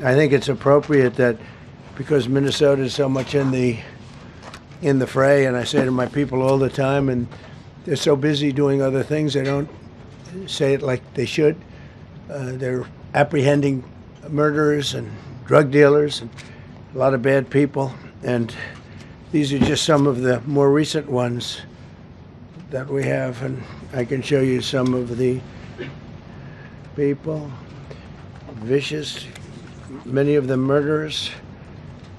I think it's appropriate that because Minnesota is so much in the fray, and I say to my people all the time, and they're so busy doing other things, they don't say it like they should. They're apprehending murderers and drug dealers and a lot of bad people, and these are just some of the more recent ones that we have, and I can show you some of the people. Vicious, many of them murderers.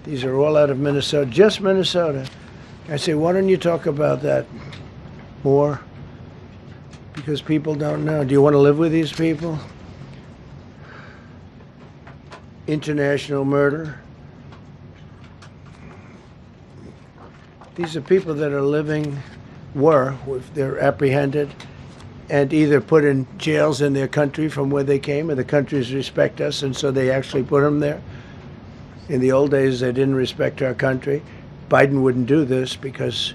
These are all out of Minnesota, just Minnesota. I say, why don't you talk about that more? Because people don't know. Do you want to live with these people? International murder. These are people that are living, they're apprehended and either put in jails in their country from where they came, and the countries respect us, and so they actually put them there. In the old days, they didn't respect our country. Biden wouldn't do this because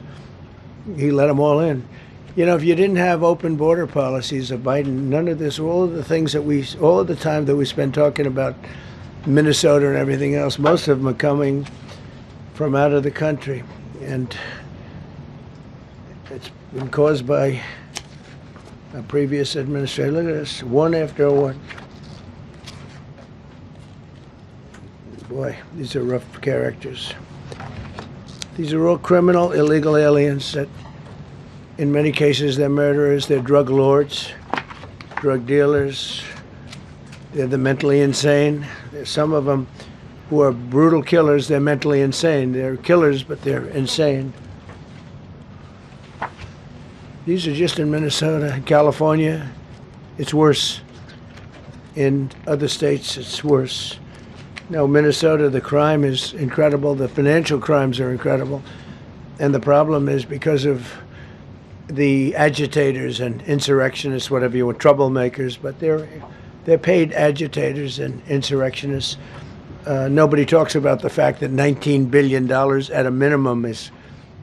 he let them all in. You know, if you didn't have open border policies of Biden, none of this, all of the time that we spend talking about Minnesota and everything else, most of them are coming from out of the country. And it's been caused by a previous administration. Look at this, one after one. Boy, these are rough characters. These are all criminal, illegal aliens that, in many cases, they're murderers, they're drug lords, drug dealers, they're the mentally insane. There's some of them who are brutal killers, they're mentally insane. They're killers, but they're insane. These are just in Minnesota. California, it's worse. In other states, it's worse. No, Minnesota, the crime is incredible. The financial crimes are incredible. And the problem is because of the agitators and insurrectionists, whatever you want, troublemakers, but they're paid agitators and insurrectionists. Nobody talks about the fact that $19 billion at a minimum is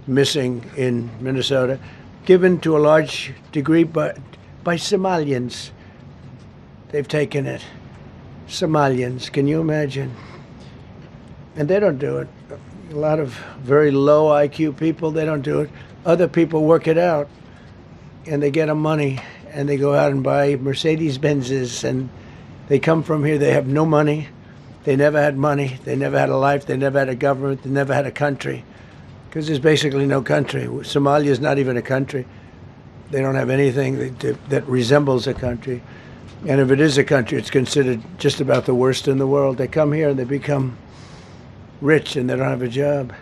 missing in Minnesota, given to a large degree by Somalians. They've taken it. Somalians, can you imagine? And they don't do it. A lot of very low IQ people, they don't do it. Other people work it out, and they get them money, and they go out and buy Mercedes-Benzes, and they come from here, they have no money. They never had money. They never had a life. They never had a government. They never had a country, because there's basically no country. Somalia is not even a country. They don't have anything that resembles a country. And if it is a country, it's considered just about the worst in the world. They come here and they become rich and they don't have a job.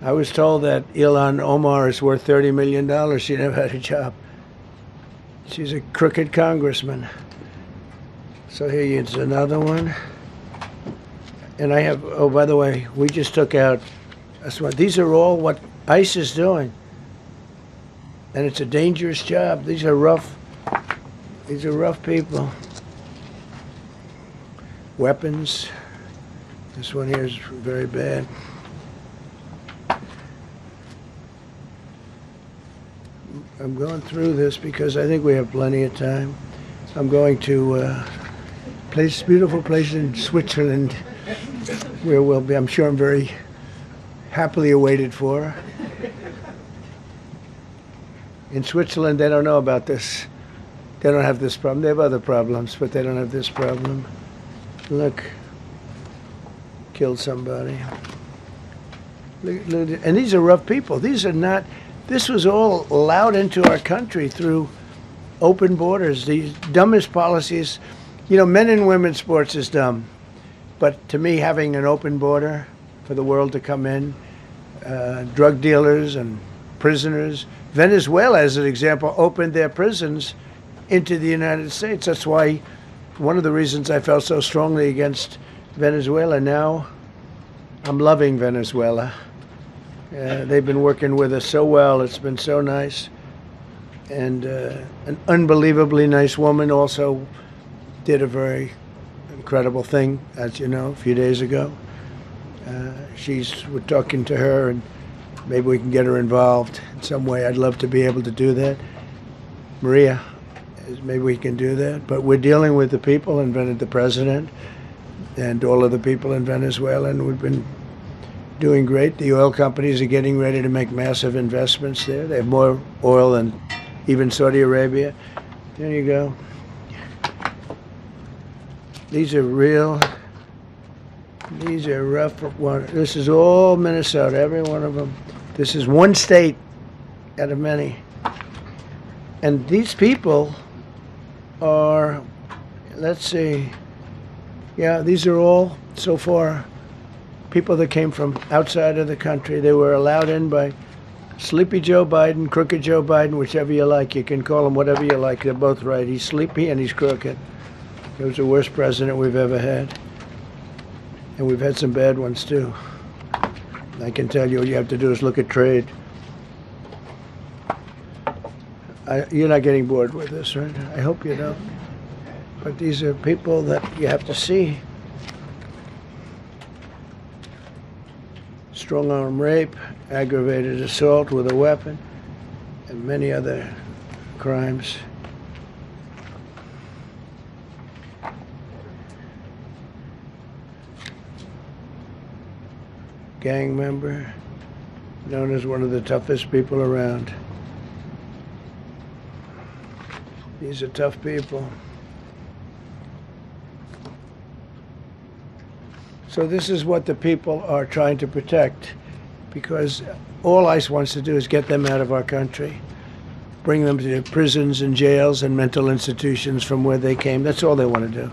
I was told that Ilhan Omar is worth $30 million. She never had a job. She's a crooked congressman. So here's another one. And I have, oh, by the way, we just took out, these are all what ICE is doing. And it's a dangerous job. These are rough people. Weapons. This one here is very bad. I'm going through this because I think we have plenty of time. I'm going to a beautiful place in Switzerland where we'll be, I'm sure I'm very happily awaited for. In Switzerland, they don't know about this. They don't have this problem. They have other problems, but they don't have this problem. Look, killed somebody. Look, and these are rough people. These are not, this was all allowed into our country through open borders. The dumbest policies, you know, men and women's sports is dumb. But to me, having an open border for the world to come in, drug dealers and prisoners. Venezuela, as an example, opened their prisons into the United States. That's why one of the reasons I felt so strongly against Venezuela. Now I'm loving Venezuela. They've been working with us so well. It's been so nice. And an unbelievably nice woman also did a very incredible thing, as you know, a few days ago. We're talking to her, and maybe we can get her involved in some way. I'd love to be able to do that. Maria, maybe we can do that. But we're dealing with the people, invented the president. and all of the people in Venezuela, and we've been doing great. The oil companies are getting ready to make massive investments there. They have more oil than even Saudi Arabia. There you go. These are real. These are rough ones. This is all Minnesota, every one of them. This is one state out of many. And these people are, let's see, yeah, these are all, so far, people that came from outside of the country. They were allowed in by Sleepy Joe Biden, Crooked Joe Biden, whichever you like. You can call him whatever you like. They're both right. He's sleepy and he's crooked. He was the worst president we've ever had. And we've had some bad ones, too. I can tell you, all you have to do is look at trade. You're not getting bored with this, right? I hope you don't. But these are people that you have to see. Strong-arm rape, aggravated assault with a weapon, and many other crimes. Gang member, known as one of the toughest people around. These are tough people. So this is what the people are trying to protect, because all ICE wants to do is get them out of our country, bring them to prisons and jails and mental institutions from where they came. That's all they want to do.